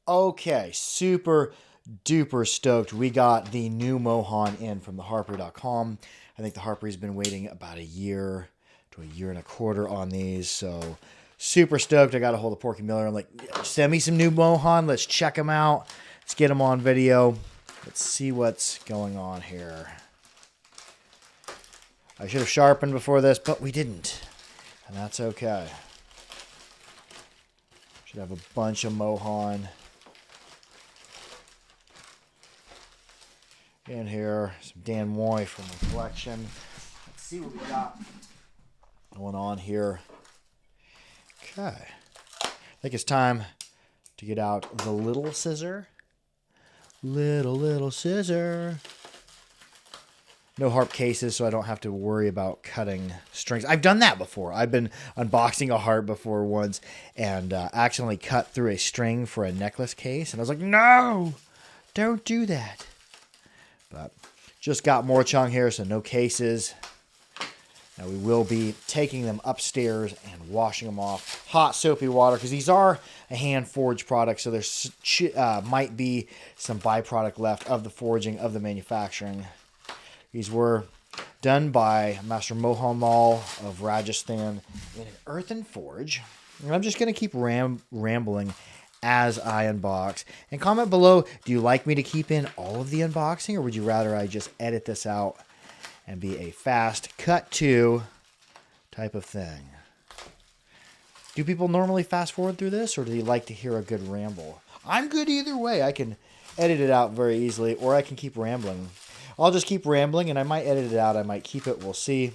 Okay, super duper stoked. We got the new Mohan in from theharper.com. I think the Harper's been waiting about a year to a year and a quarter on these, so super stoked. I got a hold of Porky Miller. I'm like, send me some new Mohan. Let's check them out. Let's get them on video. Let's see what's going on here. I should have sharpened before this, but we didn't, and that's okay. Should have a bunch of Mohan in here. Some Dan Moy from the collection. Let's see what we got going on here. Okay. I think it's time to get out the little scissor. Little scissor. No harp cases, so I don't have to worry about cutting strings. I've done that before. I've been unboxing a harp before once and accidentally cut through a string for a necklace case. And I was like, no, don't do that. But just got Morchang here, so no cases. Now we will be taking them upstairs and washing them off. Hot soapy water, because these are a hand-forged product, so there might be some byproduct left of the forging, of the manufacturing. These were done by Master Mohan Morchang of Rajasthan in an earthen forge. And I'm just going to keep rambling as I unbox. And comment below, do you like me to keep in all of the unboxing, or would you rather I just edit this out and be a fast cut to type of thing? Do people normally fast forward through this, or do they like to hear a good ramble? I'm good either way. I can edit it out very easily, or I can keep rambling. I'll just keep rambling, and I might edit it out. I might keep it. We'll see.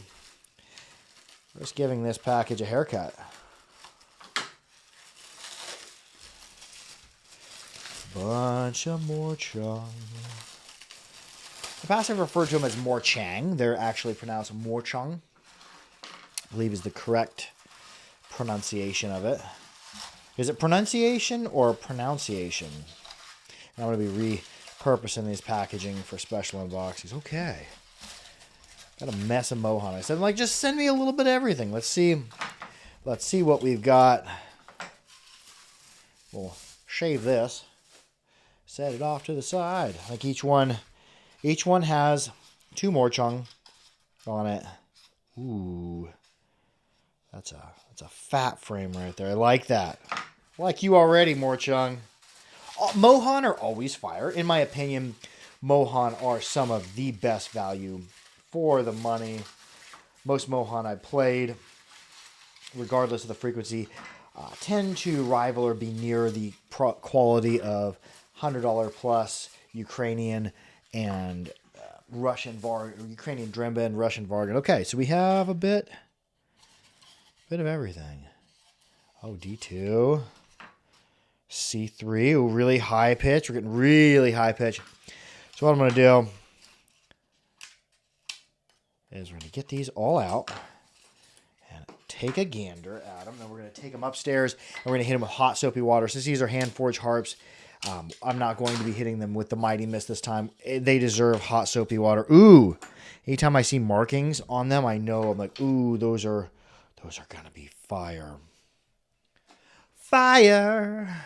Just giving this package a haircut. Bunch of Morchang. In the past, I've referred to them as Morchang. They're actually pronounced Morchang. I believe is the correct pronunciation of it. Is it pronunciation or pronunciation? And I'm going to be repurposing these packaging for special unboxings. Okay. Got a mess of Mohan. I said, like, just send me a little bit of everything. Let's see what we've got. We'll shave this. Set it off to the side. Like each one has 2 Morchang on it. Ooh. That's a fat frame right there. I like that. Like you already, Morchang. Mohan are always fire. In my opinion, Mohan are some of the best value for the money. Most Mohan I played, regardless of the frequency, tend to rival or be near the quality of $100 plus Ukrainian and Russian Ukrainian drymba and Russian vargan. Okay, so we have a bit of everything. Oh, D2. C3, really high pitch. We're getting really high pitch. So what I'm going to do is we're going to get these all out and take a gander at them. Then we're going to take them upstairs and we're going to hit them with hot soapy water. Since these are hand-forged harps, I'm not going to be hitting them with the Mighty Mist this time. They deserve hot soapy water. Ooh! Anytime I see markings on them, I know I'm like, ooh, those are going to be fire. Fire!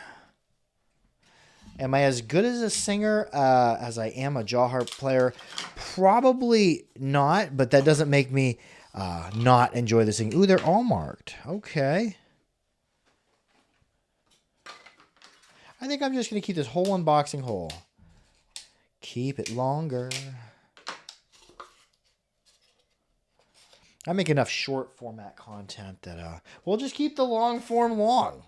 Am I as good as a singer as I am a jaw harp player? Probably not, but that doesn't make me not enjoy the singing. Ooh, they're all marked. Okay. I think I'm just going to keep this whole unboxing whole. Keep it longer. I make enough short format content that we'll just keep the long form long.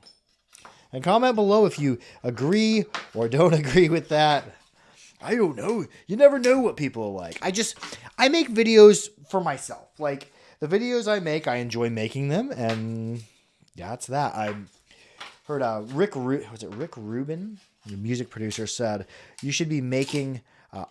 And comment below if you agree or don't agree with that. I don't know. You never know what people are like. I make videos for myself. Like, the videos I make, I enjoy making them, and that's that. I heard Rick Rubin, the music producer, said you should be making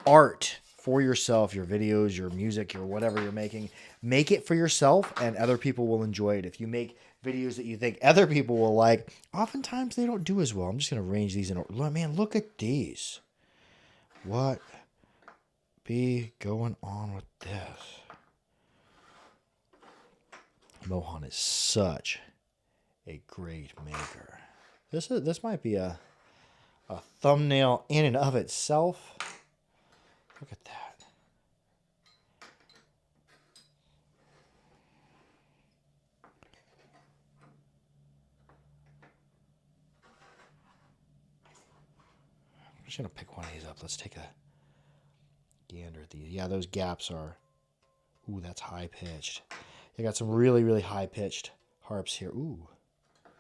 art for yourself, your videos, your music, your whatever you're making. Make it for yourself, and other people will enjoy it. If you make videos that you think other people will like, oftentimes they don't do as well. I'm just going to arrange these in order. Man, look at these. What be going on with this? Mohan is such a great maker. This might be a a thumbnail in and of itself. Look at that. I'm just going to pick one of these up. Let's take a gander at these. Yeah, those gaps are... Ooh, that's high-pitched. You got some really, really high-pitched harps here. Ooh.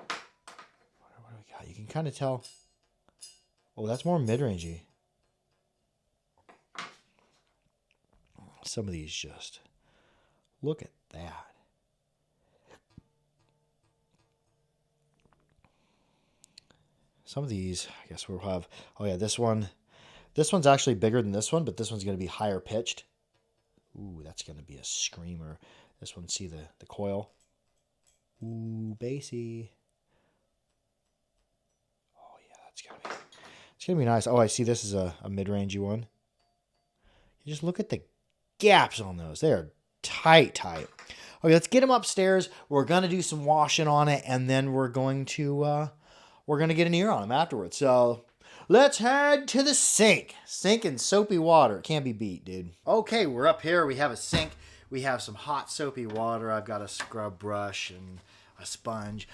What do we got? You can kind of tell... Oh, that's more mid-rangey. Some of these just... Look at that. Some of these, I guess we'll have... Oh, yeah, this one. This one's actually bigger than this one, but this one's going to be higher pitched. Ooh, that's going to be a screamer. This one, see the coil? Ooh, bassy. Oh, yeah, that's going to be... It's going to be nice. Oh, I see this is a mid-rangey one. You just look at the gaps on those. They are tight. Okay, let's get them upstairs. We're going to do some washing on it, and then we're going to get an ear on them afterwards. So let's head to the sink. Sink and soapy water. It can't be beat, dude. Okay, we're up here. We have a sink. We have some hot soapy water. I've got a scrub brush and a sponge.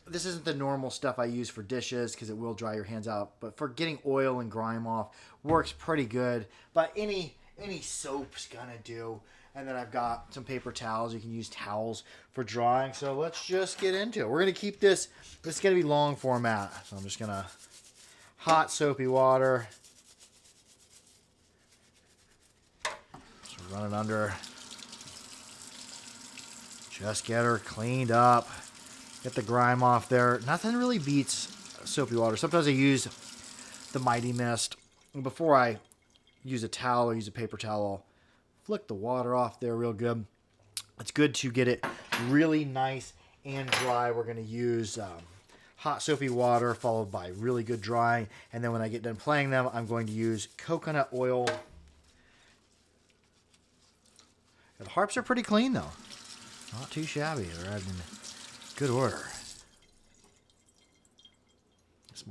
This isn't the normal stuff I use for dishes because it will dry your hands out. But for getting oil and grime off, works pretty good. But any soap's gonna do. And then I've got some paper towels. You can use towels for drying. So let's just get into it. We're going to keep this. This is going to be long format. So I'm just going to hot soapy water. Just run it under. Just get her cleaned up. Get the grime off there. Nothing really beats soapy water. Sometimes I use the Mighty Mist. Before I use a towel or use a paper towel, flick the water off there real good. It's good to get it really nice and dry. We're going to use hot soapy water followed by really good drying. And then when I get done playing them, I'm going to use coconut oil. And the harps are pretty clean though. Not too shabby. They're in good order. This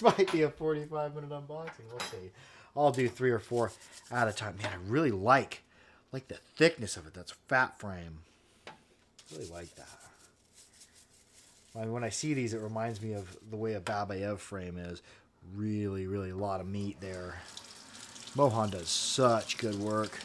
might be a 45-minute unboxing. We'll see. I'll do 3 or 4 at a time. Man, I really like the thickness of it. That's fat frame. Really like that. When I see these, it reminds me of the way a Babayev frame is. Really, really a lot of meat there. Mohan does such good work.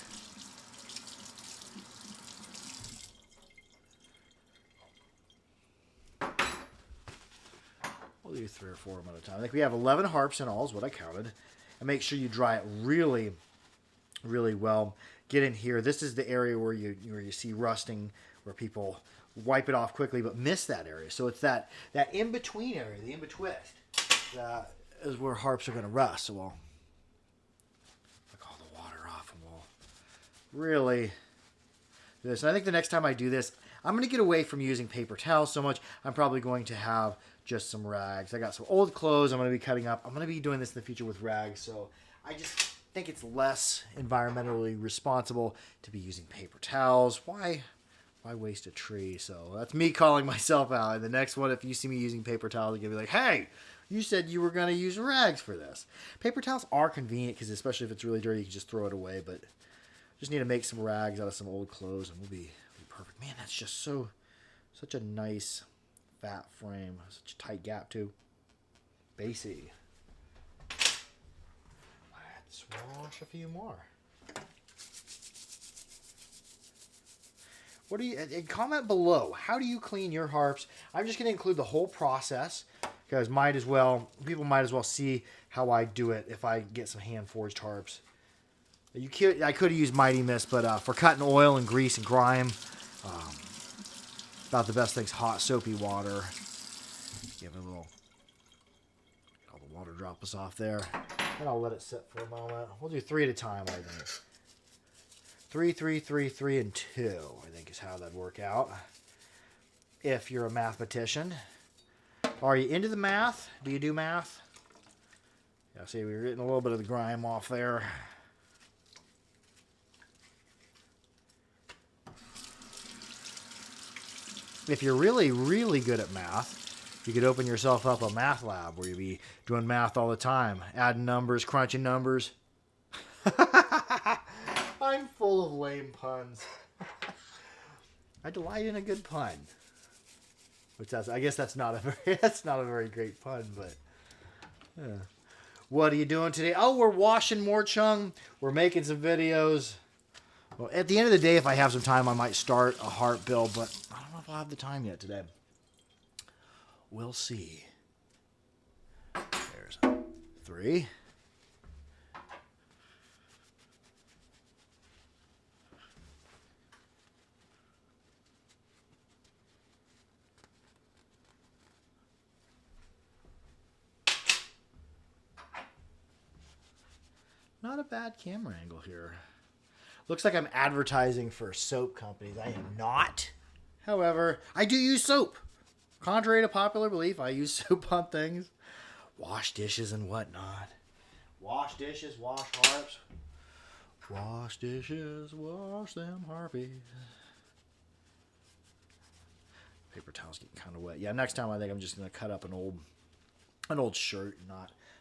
We'll do 3 or 4 of them at a time. I think we have 11 harps in all is what I counted. And make sure you dry it really, really well. Get in here. This is the area where you see rusting, where people wipe it off quickly but miss that area. So it's that in-between area, the in-betwist, that is where harps are going to rust. So we'll take all the water off and we'll really do this. And I think the next time I do this, I'm going to get away from using paper towels so much. I'm probably going to have just some rags. I got some old clothes I'm going to be cutting up. I'm going to be doing this in the future with rags. So I just think it's less environmentally responsible to be using paper towels. Why waste a tree? So that's me calling myself out. And the next one, if you see me using paper towels, you're going to be like, hey, you said you were going to use rags for this. Paper towels are convenient because especially if it's really dirty, you can just throw it away. But just need to make some rags out of some old clothes and we'll be perfect. Man, that's just such a nice fat frame. Such a tight gap too. Bassy. Let's wash a few more. What do you comment below? How do you clean your harps? I'm just going to include the whole process because people might as well see how I do it if I get some hand forged harps. I could have used Mighty Mist, but for cutting oil and grease and grime, about the best thing's hot soapy water. Give it a little, all the water droplets off there. And I'll let it sit for a moment. We'll do 3 at a time, I think. 3, 3, 3, 3, and 2, I think is how that'd work out. If you're a mathematician. Are you into the math? Do you do math? Yeah, see, we're getting a little bit of the grime off there. If you're really, really good at math, You could open yourself up a math lab where you'd be doing math all the time, adding numbers, crunching numbers. I'm full of lame puns. I delight in a good pun. I guess that's not a very great pun, but yeah. What are you doing today? Oh, we're washing Morchung. We're making some videos. Well, at the end of the day, if I have some time, I might start a harp build, but I don't know if I'll have the time yet today. We'll see. There's 3. Not a bad camera angle here. Looks like I'm advertising for soap companies. I am not. However, I do use soap. Contrary to popular belief, I use soap on things. Wash dishes and whatnot. Wash dishes, wash harps. Wash dishes, wash them harpies. Paper towel's getting kind of wet. Yeah, next time I think I'm just going to cut up an old shirt and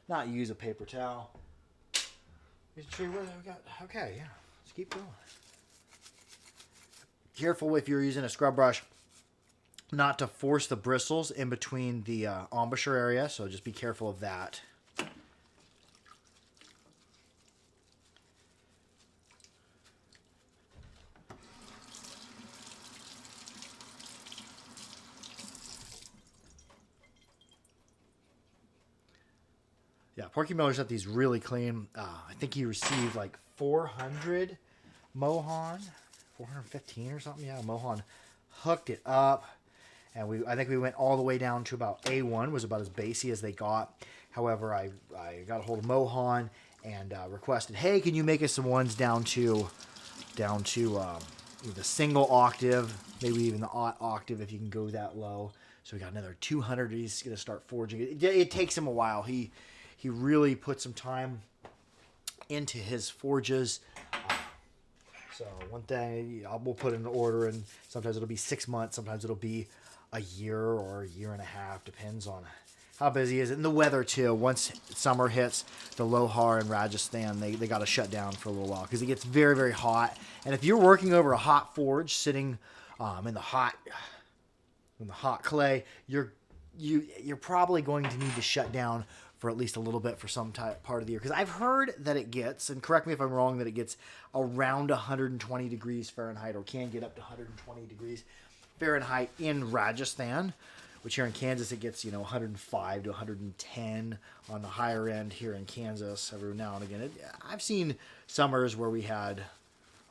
not use a paper towel. Okay, yeah. Let's keep going. Careful if you're using a scrub brush not to force the bristles in between the embouchure area, so just be careful of that. Yeah, Porky Miller's got these really clean. I think he received like 400 Mohan, 415 or something. Yeah, Mohan hooked it up, and I think we went all the way down to about A1, was about as bassy as they got. However, I got a hold of Mohan and requested, hey, can you make us some ones down to the single octave, maybe even the odd octave if you can go that low. So we got another 200. He's going to start forging it. It takes him a while. He really put some time into his forges. So one thing, we'll put in an order, and sometimes it'll be 6 months, sometimes it'll be a year or a year and a half, depends on how busy he is. And the weather too. Once summer hits, the Lohar and Rajasthan, they got to shut down for a little while because it gets very, very hot. And if you're working over a hot forge, sitting in the hot clay, you're probably going to need to shut down for at least a little bit for some part of the year. Because I've heard that it gets, and correct me if I'm wrong, that it gets around 120 degrees Fahrenheit, or can get up to 120 degrees Fahrenheit in Rajasthan, which here in Kansas it gets 105 to 110 on the higher end here in Kansas every now and again. I've seen summers where we had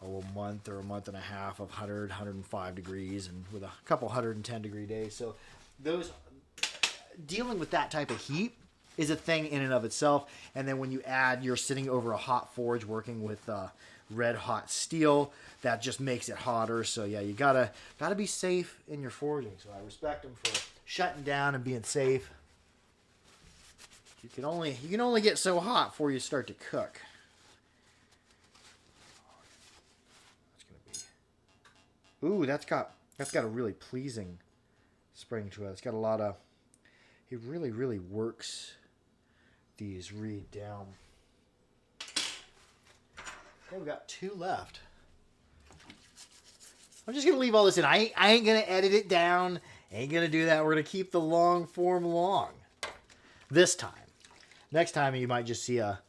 a month or a month and a half of 100, 105 degrees, and with a couple 110 degree days. So those dealing with that type of heat is a thing in and of itself. And then when you add, you're sitting over a hot forge working with red hot steel, that just makes it hotter. So yeah, you gotta be safe in your forging. So I respect them for shutting down and being safe. You can only get so hot before you start to cook. Ooh, that's got a really pleasing spring to it. It's got a lot of. He really, really works these reed down. Okay, we got 2 left. I'm just gonna leave all this in. I ain't gonna edit it down. Ain't gonna do that. We're gonna keep the long form long. This time. Next time you might just see a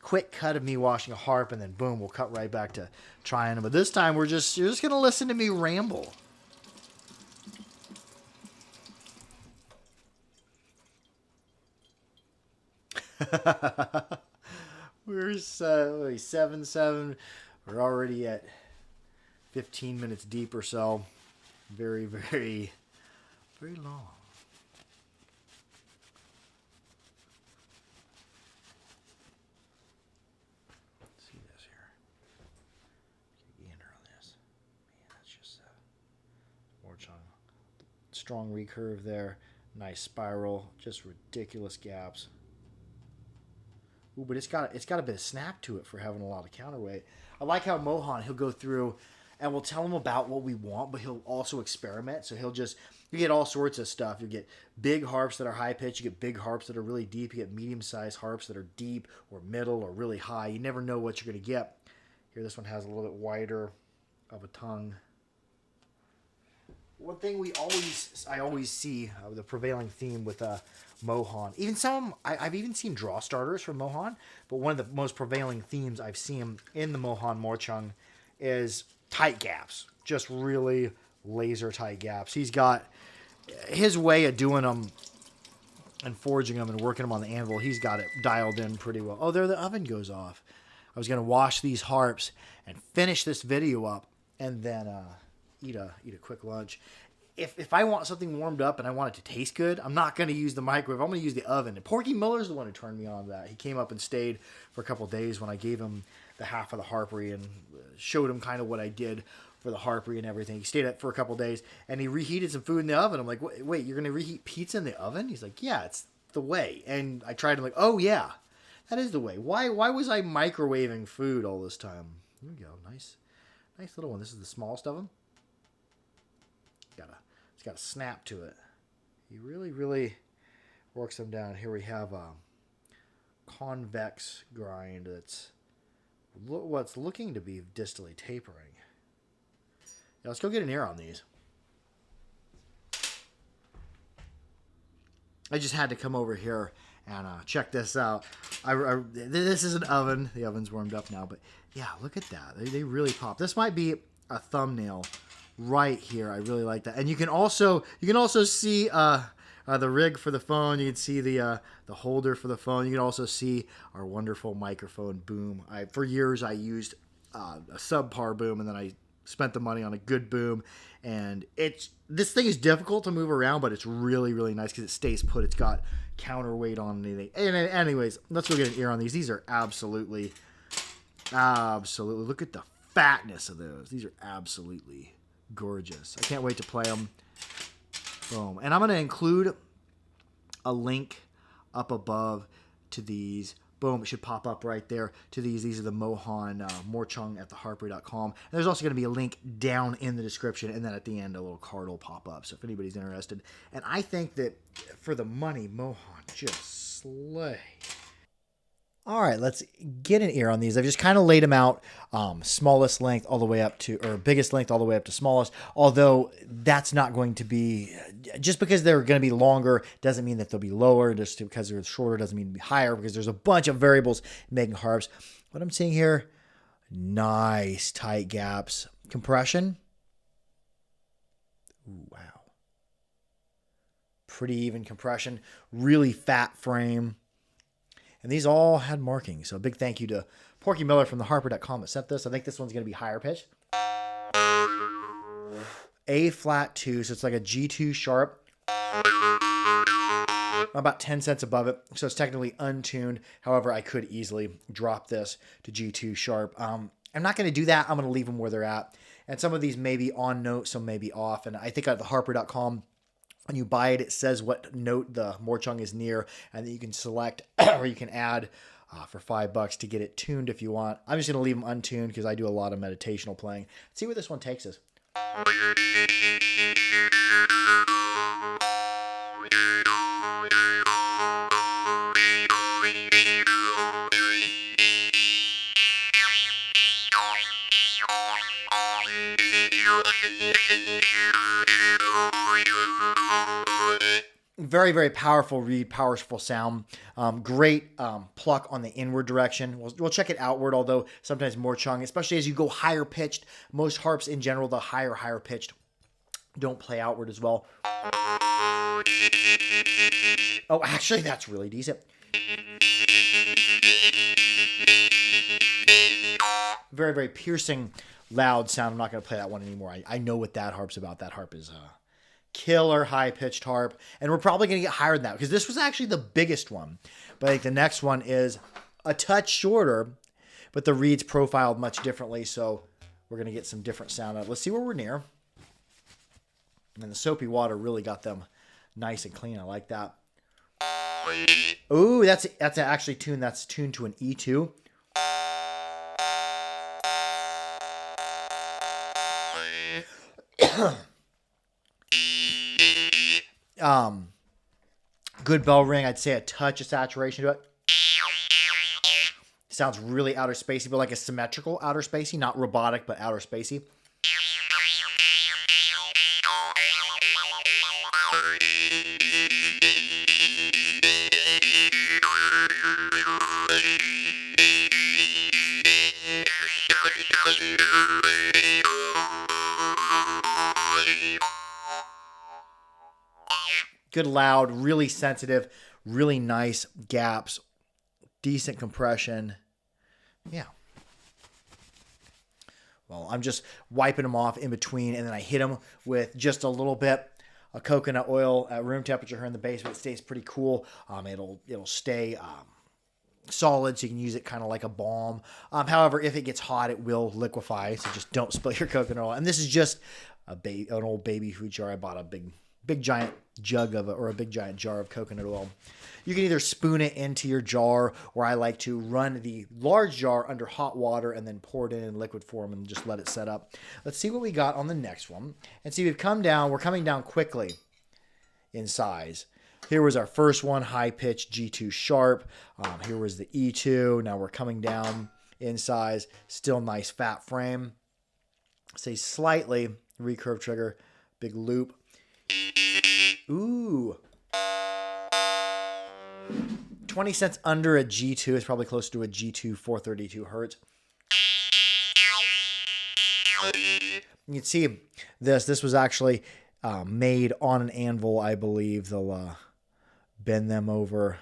quick cut of me washing a harp, and then boom, we'll cut right back to trying them. But this time you're just gonna listen to me ramble. We're 7-7. We're already at 15 minutes deep or so. Very, very, very long. Let's see this here. Get a gander on this. Man, that's just Morchang. Strong recurve there. Nice spiral. Just ridiculous gaps. Ooh, but it's got a bit of snap to it for having a lot of counterweight. I like how Mohan, he'll go through and we'll tell him about what we want, but he'll also experiment. So he'll You get all sorts of stuff. You get big harps that are high pitched. You get big harps that are really deep. You get medium-sized harps that are deep or middle or really high. You never know what you're going to get. Here, this one has a little bit wider of a tongue. One thing I always see the prevailing theme with Mohan. Even I've even seen draw starters from Mohan, but one of the most prevailing themes I've seen in the Mohan Morchang is tight gaps. Just really laser tight gaps. He's got his way of doing them and forging them and working them on the anvil. He's got it dialed in pretty well. Oh, there the oven goes off. I was going to wash these harps and finish this video up and then eat a quick lunch. If I want something warmed up and I want it to taste good, I'm not going to use the microwave. I'm going to use the oven. And Porky Miller's the one who turned me on to that. He came up and stayed for a couple of days when I gave him the half of the harpery and showed him kind of what I did for the harpery and everything. He stayed up for a couple of days and he reheated some food in the oven. I'm like, wait, you're going to reheat pizza in the oven? He's like, yeah, it's the way. And I tried and like, oh yeah, that is the way. Why was I microwaving food all this time? Here we go. Nice little one. This is the smallest of them. It's got a snap to it. He really works them down. Here we have a convex grind that's what's looking to be distally tapering. Yeah, let's go get an ear on these. I just had to come over here and check this out. This is an oven. The oven's warmed up now, but yeah, look at that. They really pop. This might be a thumbnail right here. I really like that. And you can also see the rig for the phone. You can see the holder for the phone. You can also see our wonderful microphone boom. For years I used a subpar boom, and then I spent the money on a good boom. And this thing is difficult to move around, but it's really nice because it stays put. It's got counterweight on anything. And anyways, let's go get an ear on these. These are absolutely. Look at the fatness of those. These are absolutely gorgeous. I can't wait to play them. Boom. And I'm going to include a link up above to these. Boom. It should pop up right there to these. These are the Mohan Morchang at theharpery.com. And there's also going to be a link down in the description. And then at the end, a little card will pop up. So if anybody's interested. And I think that for the money, Mohan just slay. All right, let's get an ear on these. I've just kind of laid them out smallest length all the way up to, or biggest length all the way up to smallest, although that's not going to be, just because they're going to be longer doesn't mean that they'll be lower. Just because they're shorter doesn't mean to be higher, because there's a bunch of variables making harps. What I'm seeing here, nice tight gaps. Compression. Ooh, wow. Pretty even compression. Really fat frame. And these all had markings. So a big thank you to Porky Miller from theharper.com that sent this. I think this one's going to be higher pitch. A flat 2, so it's like a G2 sharp. About 10 cents above it, so it's technically untuned. However, I could easily drop this to G2 sharp. I'm not going to do that. I'm going to leave them where they're at. And some of these may be on note, some may be off. And I think at theharper.com, when you buy it, it says what note the Morchung is near, and then you can select or you can add for $5 to get it tuned if you want. I'm just going to leave them untuned because I do a lot of meditational playing. Let's see where this one takes us. Very powerful reed, powerful sound. Great pluck on the inward direction. We'll check it outward, although sometimes Morchang, especially as you go higher pitched, most harps in general, the higher pitched, don't play outward as well. Oh, actually, that's really decent. Very piercing, loud sound. I'm not going to play that one anymore. I know what that harp's about. That harp is killer high-pitched harp, and we're probably going to get higher than that because this was actually the biggest one. But I think the next one is a touch shorter, but the reed's profiled much differently, so we're going to get some different sound out of it. Let's see where we're near. And the soapy water really got them nice and clean. I like that. Ooh, that's actually tuned. That's tuned to an E2. Good bell ring. I'd say a touch of saturation to it. Sounds really outer spacey, but like a symmetrical outer spacey, not robotic, but outer spacey. Good loud, really sensitive, really nice gaps, decent compression. Yeah. Well, I'm just wiping them off in between, and then I hit them with just a little bit of coconut oil at room temperature here in the basement. It stays pretty cool. It'll stay solid, so you can use it kind of like a balm. However, if it gets hot, it will liquefy, so just don't spill your coconut oil. And this is just an old baby food jar. I bought a big giant jug of it, or a big giant jar of coconut oil. You can either spoon it into your jar, or I like to run the large jar under hot water and then pour it in liquid form and just let it set up. Let's see what we got on the next one. And see, we're coming down quickly in size. Here was our first one, high pitch G2 sharp. Here was the E2. Now we're coming down in size. Still nice fat frame. Say slightly recurve trigger, big loop. Ooh. 20 cents under a G2 is probably close to a G2 432 hertz. You can see this was actually made on an anvil, I believe. They'll bend them over,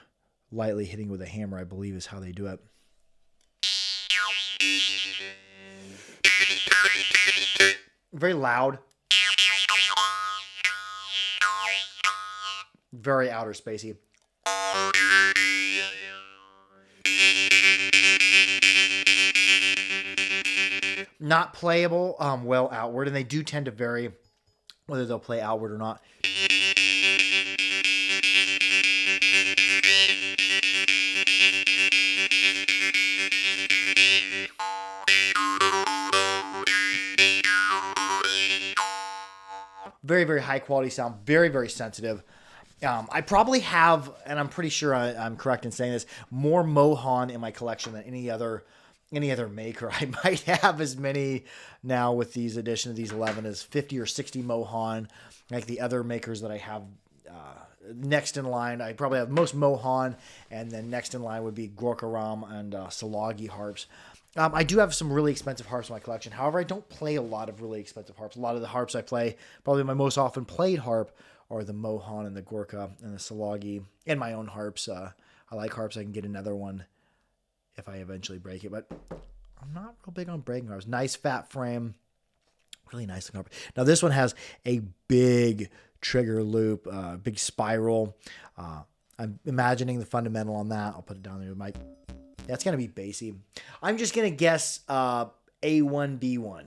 lightly hitting with a hammer, I believe is how they do it. Very loud. Very outer spacey. Not playable well outward, and they do tend to vary whether they'll play outward or not. Very, very high quality sound. Very, very sensitive. I probably have, and I'm pretty sure I'm correct in saying this, more Mohan in my collection than any other maker. I might have as many now with these edition of these 11 as 50 or 60 Mohan. Like the other makers that I have next in line, I probably have most Mohan, and then next in line would be Gorkaram and Salagi harps. I do have some really expensive harps in my collection. However, I don't play a lot of really expensive harps. A lot of the harps I play, probably my most often played harp, are the Mohan and the Gorka and the Salagi, and my own harps. I like harps. I can get another one if I eventually break it, but I'm not real big on breaking harps. Nice fat frame, really nice looking harp. Now this one has a big trigger loop, big spiral. I'm imagining the fundamental on that. I'll put it down there with my. Yeah, it's gonna be bassy. I'm just gonna guess A1B1.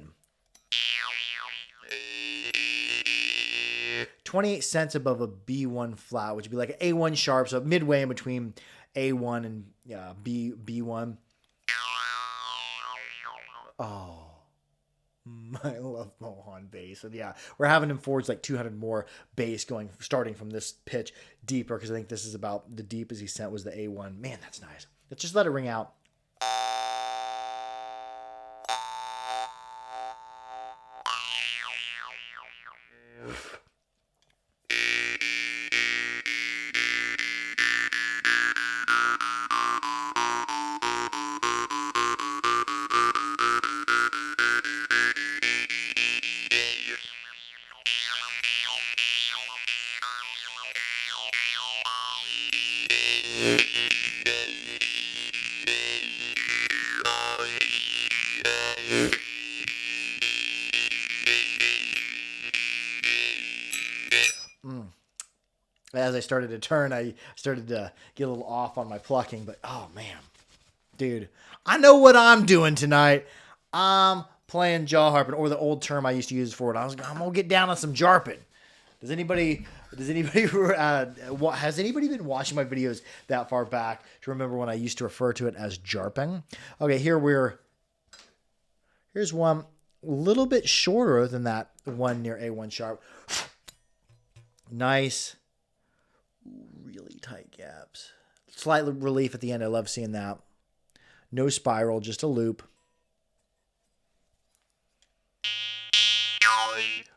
28 cents above a B1 flat, which would be like an A1 sharp, so midway in between A1 and B1. Oh, I love Mohan bass. And yeah, we're having him forwards like 200 more bass starting from this pitch deeper, because I think this is about the deepest he sent was the A1. Man, that's nice. Let's just let it ring out. As I started to turn, I started to get a little off on my plucking, but oh man, dude, I know what I'm doing tonight. I'm playing jaw harping, or the old term I used to use for it. I'm gonna get down on some jarping. Has anybody has anybody been watching my videos that far back to remember when I used to refer to it as jarping? Okay, here's one a little bit shorter than that one near A1 sharp. Nice really tight gaps. Slight relief at the end. I love seeing that. No spiral, just a loop.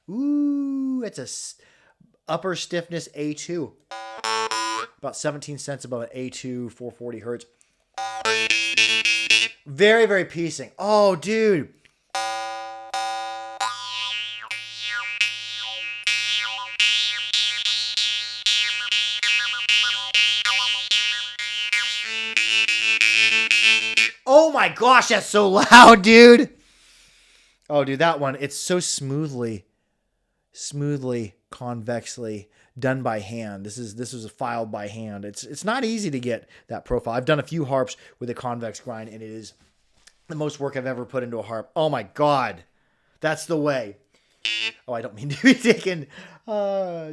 Ooh, it's a upper stiffness A2. About 17 cents above an A2, 440 hertz. Very, very piecing. Oh, dude. Oh my gosh, that's so loud, dude. Oh, dude, that one, it's so smoothly, convexly done by hand. This was filed by hand. It's not easy to get that profile. I've done a few harps with a convex grind, and it is the most work I've ever put into a harp. Oh my God, that's the way. Oh, I don't mean to be taking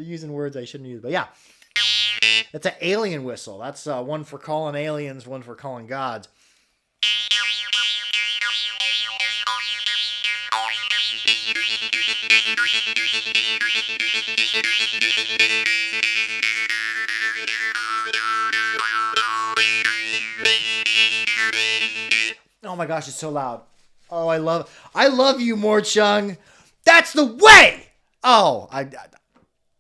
using words I shouldn't use, but yeah, that's an alien whistle. That's one for calling aliens, one for calling gods. Oh my gosh, it's so loud. Oh, I love you, Morchung. That's the way. Oh,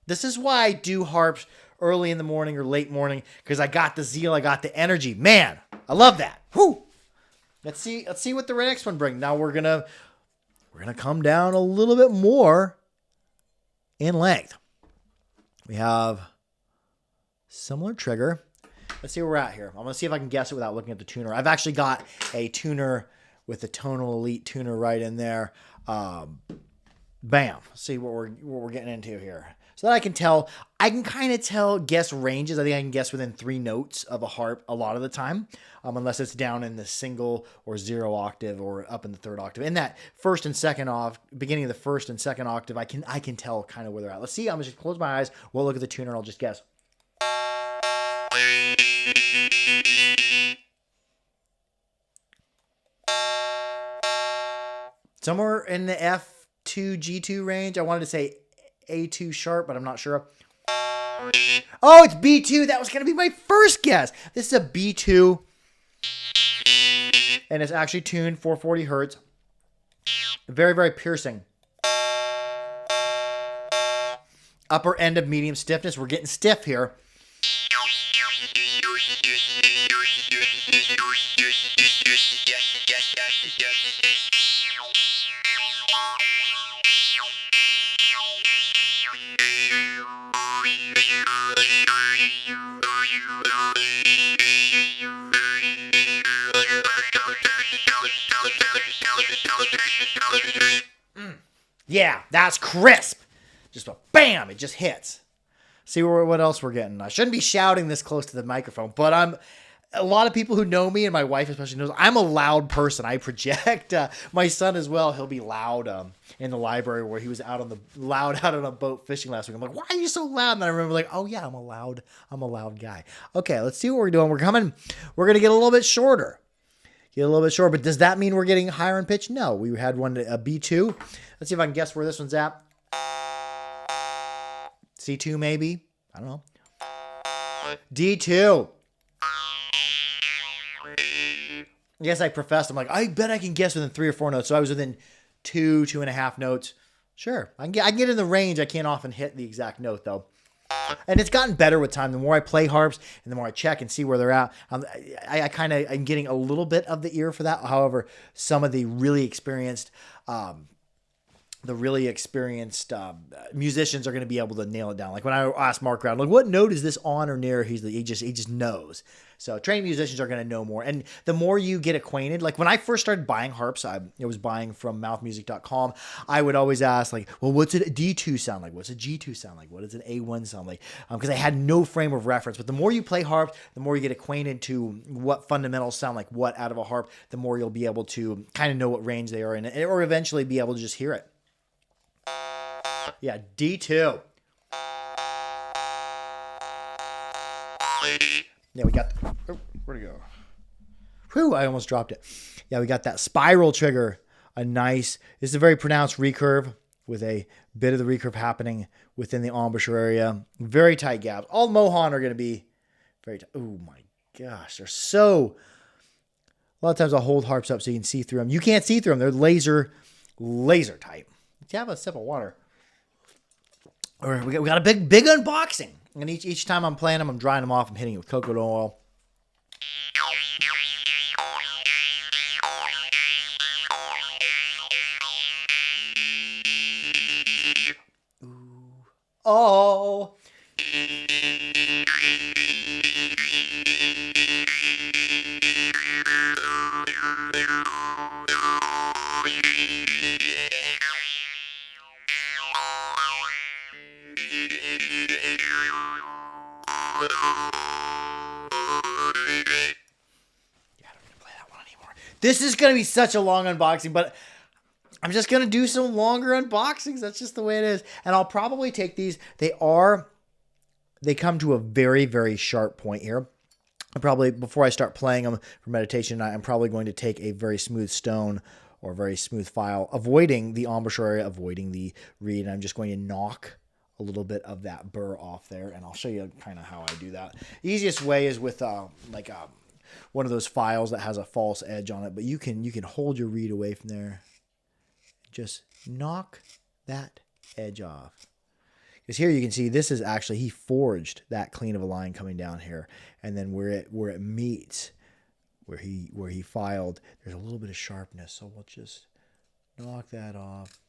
this is why I do harps early in the morning or late morning, because I got the zeal, I got the energy. Man, I love that. Whew. Let's see what the next one brings. Now we're gonna come down a little bit more in length. We have similar trigger. Let's see where we're at here. I'm going to see if I can guess it without looking at the tuner. I've actually got a tuner with the Tonal Elite tuner right in there. Bam. Let's see what we're getting into here. So that I can tell, I can kind of guess ranges. I think I can guess within 3 notes of a harp a lot of the time, unless it's down in the single or 0 octave or up in the 3rd octave. In that first and second beginning of the 1st and 2nd octave, I can tell kind of where they're at. Let's see. I'm just close my eyes. We'll look at the tuner and I'll just guess. Somewhere in the F2, G2 range. I wanted to say A2 sharp, but I'm not sure. Oh, it's B2. That was going to be my first guess. This is a B2. And it's actually tuned 440 hertz. Very, very piercing. Upper end of medium stiffness. We're getting stiff here. Yeah, that's crisp. Just a bam, it just hits. See what else we're getting. I shouldn't be shouting this close to the microphone, but a lot of people who know me, and my wife especially knows, I'm a loud person. I project. My son as well, he'll be loud in the library where he was out on a boat fishing last week. I'm like, why are you so loud? And I remember like, oh yeah, I'm a loud guy. Okay, let's see what we're doing. We're going to get a little bit shorter. But does that mean we're getting higher in pitch? No, we had one, a B2. Let's see if I can guess where this one's at. C2 maybe? I don't know. D2. Yes, I professed. I'm like, I bet I can guess within 3 or 4 notes. So I was within 2.5 notes. Sure, I can get in the range. I can't often hit the exact note though. And it's gotten better with time. The more I play harps and the more I check and see where they're at, I'm getting a little bit of the ear for that. However, some of the really experienced musicians are going to be able to nail it down. Like when I asked Mark Brown, like, what note is this on or near? He just knows. So trained musicians are going to know more. And the more you get acquainted, like when I first started buying harps, I was buying from mouthmusic.com. I would always ask like, well, what's a D2 sound like? What's a G2 sound like? What does an A1 sound like? Because I had no frame of reference. But the more you play harps, the more you get acquainted to what fundamentals sound like what out of a harp, the more you'll be able to kind of know what range they are in, or eventually be able to just hear it. Yeah, D2. Yeah, we got... where'd it go? Whew, I almost dropped it. Yeah, we got that spiral trigger. This is a very pronounced recurve with a bit of the recurve happening within the embouchure area. Very tight gaps. All Mohan are going to be Very oh my gosh, they're so. A lot of times I'll hold harps up so you can see through them. You can't see through them. They're laser tight. Let's have a sip of water. All right, we got a big unboxing. And each time I'm playing them, I'm drying them off. I'm hitting it with coconut oil. Ooh. Oh. This is going to be such a long unboxing, but I'm just going to do some longer unboxings. That's just the way it is. And I'll probably take these. They come to a very, very sharp point here. Probably before I start playing them for meditation, I'm probably going to take a very smooth stone or very smooth file, avoiding the embouchure area, avoiding the reed. And I'm just going to knock a little bit of that burr off there. And I'll show you kind of how I do that. The easiest way is with one of those files that has a false edge on it, but you can hold your reed away from there. Just knock that edge off. Because here you can see this is actually, he forged that clean of a line coming down here. And then where it meets, where he filed, there's a little bit of sharpness. So we'll just knock that off.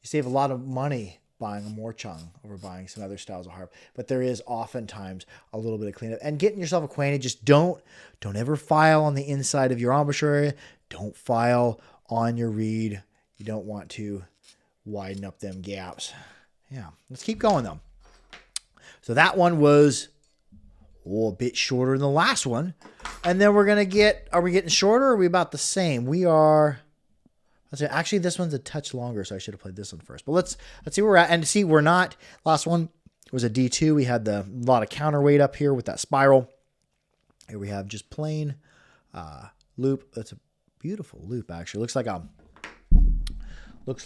You save a lot of money buying a Morchung over buying some other styles of harp. But there is oftentimes a little bit of cleanup. And getting yourself acquainted, just don't ever file on the inside of your embouchure area. Don't file on your reed. You don't want to widen up them gaps. Yeah, let's keep going though. So that one was a bit shorter than the last one. And then we're going to get, are we getting shorter or are we about the same? We are, let's see, actually this one's a touch longer, so I should have played this one first. But let's see where we're at. And see, we're not, last one was a D2. We had a lot of counterweight up here with that spiral. Here we have just plain loop. That's a beautiful loop, actually. Looks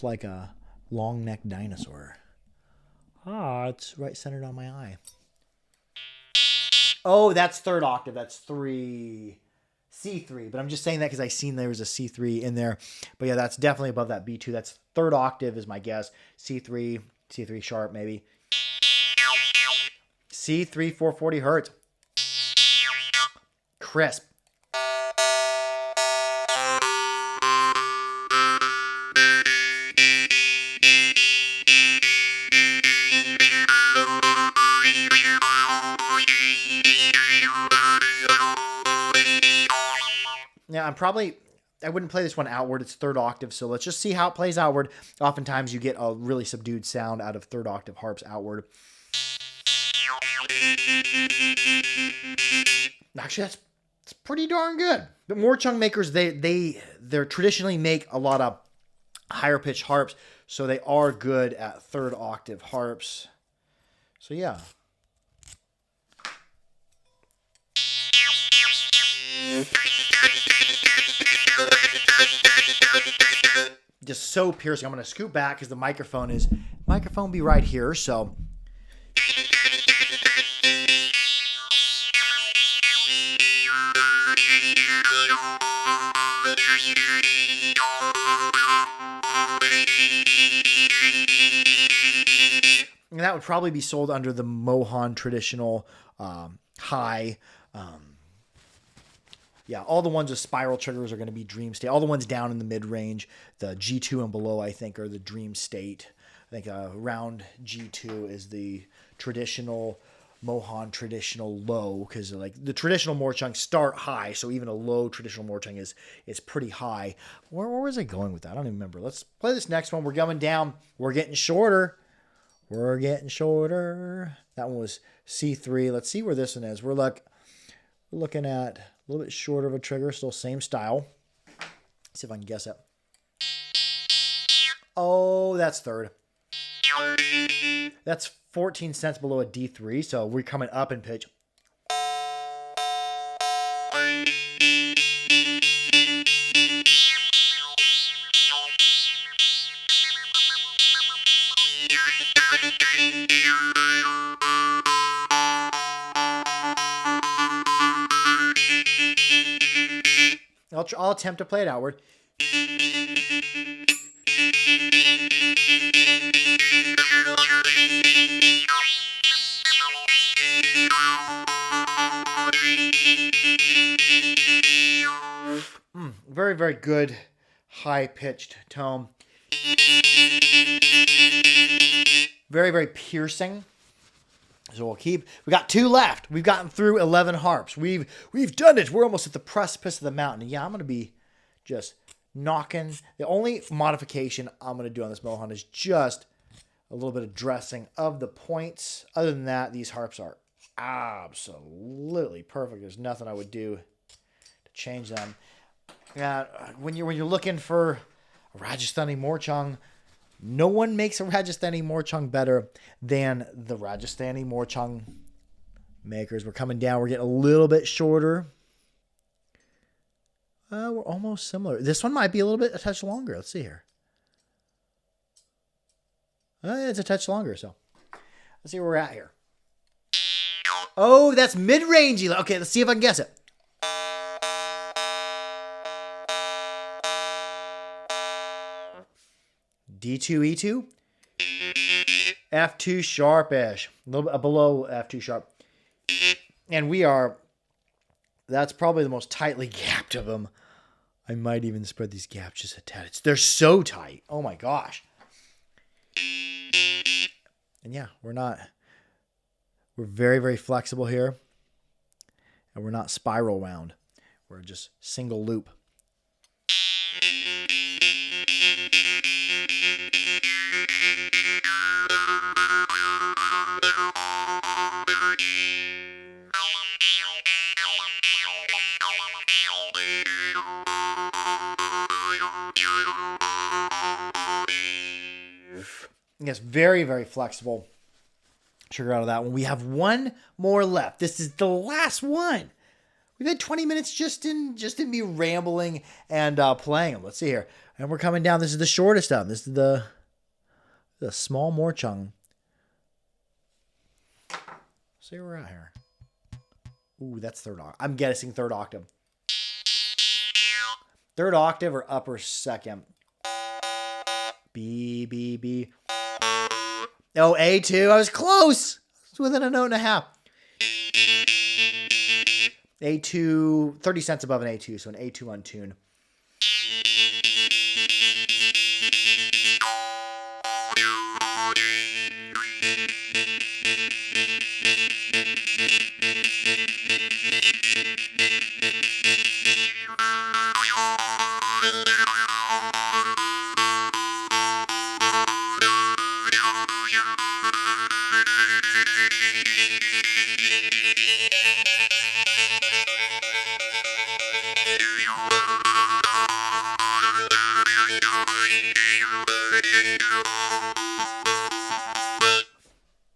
like a long-necked dinosaur. Ah, it's right centered on my eye. Oh, that's third octave. That's C3. But I'm just saying that because I seen there was a C3 in there. But yeah, that's definitely above that B2. That's third octave is my guess. C3 sharp maybe. C3 440 hertz. Crisp. Yeah, I wouldn't play this one outward. It's third octave, so let's just see how it plays outward. Oftentimes you get a really subdued sound out of third octave harps outward. Actually, that's pretty darn good. The Morchung makers, they traditionally make a lot of higher pitched harps, so they are good at third octave harps. So yeah. Just so piercing. I'm going to scoot back because the microphone be right here. So and that would probably be sold under the Mohan traditional high. Yeah, all the ones with spiral triggers are going to be Dream State. All the ones down in the mid-range, the G2 and below, I think, are the Dream State. I think around G2 is the traditional Mohan traditional low, because like the traditional Morchung start high, so even a low traditional Morchung is pretty high. Where was I going with that? I don't even remember. Let's play this next one. We're going down. We're getting shorter. We're getting shorter. That one was C3. Let's see where this one is. We're looking at a little bit shorter of a trigger, still same style. Let's see if I can guess it. Oh, that's third. That's 14 cents below a D3, so we're coming up in pitch. I'll attempt to play it outward. Very, very good high-pitched tone. Very, very piercing. So we'll keep. We got 2 left. We've gotten through 11 harps. We've done it. We're almost at the precipice of the mountain. Yeah, I'm gonna be just knocking. The only modification I'm gonna do on this Mohan is just a little bit of dressing of the points. Other than that, these harps are absolutely perfect. There's nothing I would do to change them. Yeah, when you're looking for a Rajasthani Morchang, no one makes a Rajasthani Morchang better than the Rajasthani Morchang makers. We're coming down. We're getting a little bit shorter. We're almost similar. This one might be a touch longer. Let's see here. It's a touch longer, so let's see where we're at here. Oh, that's mid-rangey. Okay, let's see if I can guess it. D2, E2, F2 sharpish, a little bit below F2 sharp. And that's probably the most tightly gapped of them. I might even spread these gaps just a tad. They're so tight. Oh my gosh. And yeah, we're very, very flexible here. And we're not spiral wound. We're just single loop. Yes, very, very flexible. Sugar out of that one. We have one more left. This is the last one. We've had 20 minutes just in me rambling and playing them. Let's see here. And we're coming down. This is the shortest of them. This is the small Morchung. See where we're at here. Ooh, that's third octave. I'm guessing third octave. Third octave or upper second. B, B, B. Oh, A2. I was close. It's within a note and a half. A2, 30 cents above an A2, so an A2 on tune.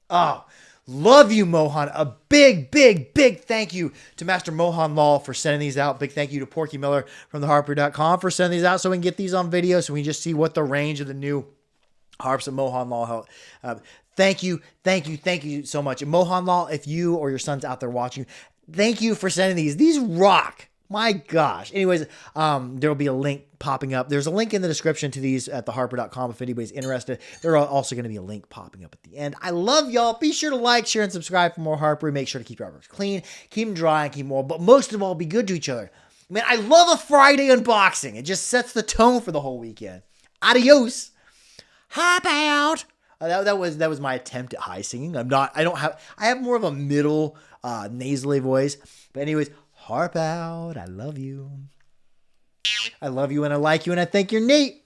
Oh, love you, Mohan. A big, big, big thank you to Master Mohan Lal for sending these out. Big thank you to Porky Miller from theharper.com for sending these out so we can get these on video so we can just see what the range of the new harps of Mohan Lal held. Thank you so much. And Mohan Lal, if you or your son's out there watching, thank you for sending these. These rock. My gosh. Anyways, there'll be a link popping up. There's a link in the description to these at theharper.com if anybody's interested. There's also going to be a link popping up at the end. I love y'all. Be sure to like, share, and subscribe for more harpery. Make sure to keep your harpers clean, keep them dry, and keep them warm. But most of all, be good to each other. Man, I love a Friday unboxing. It just sets the tone for the whole weekend. Adios. Hop out. That was my attempt at high singing. I have more of a middle nasally voice. But anyways, harp out. I love you. I love you and I like you and I think you're neat.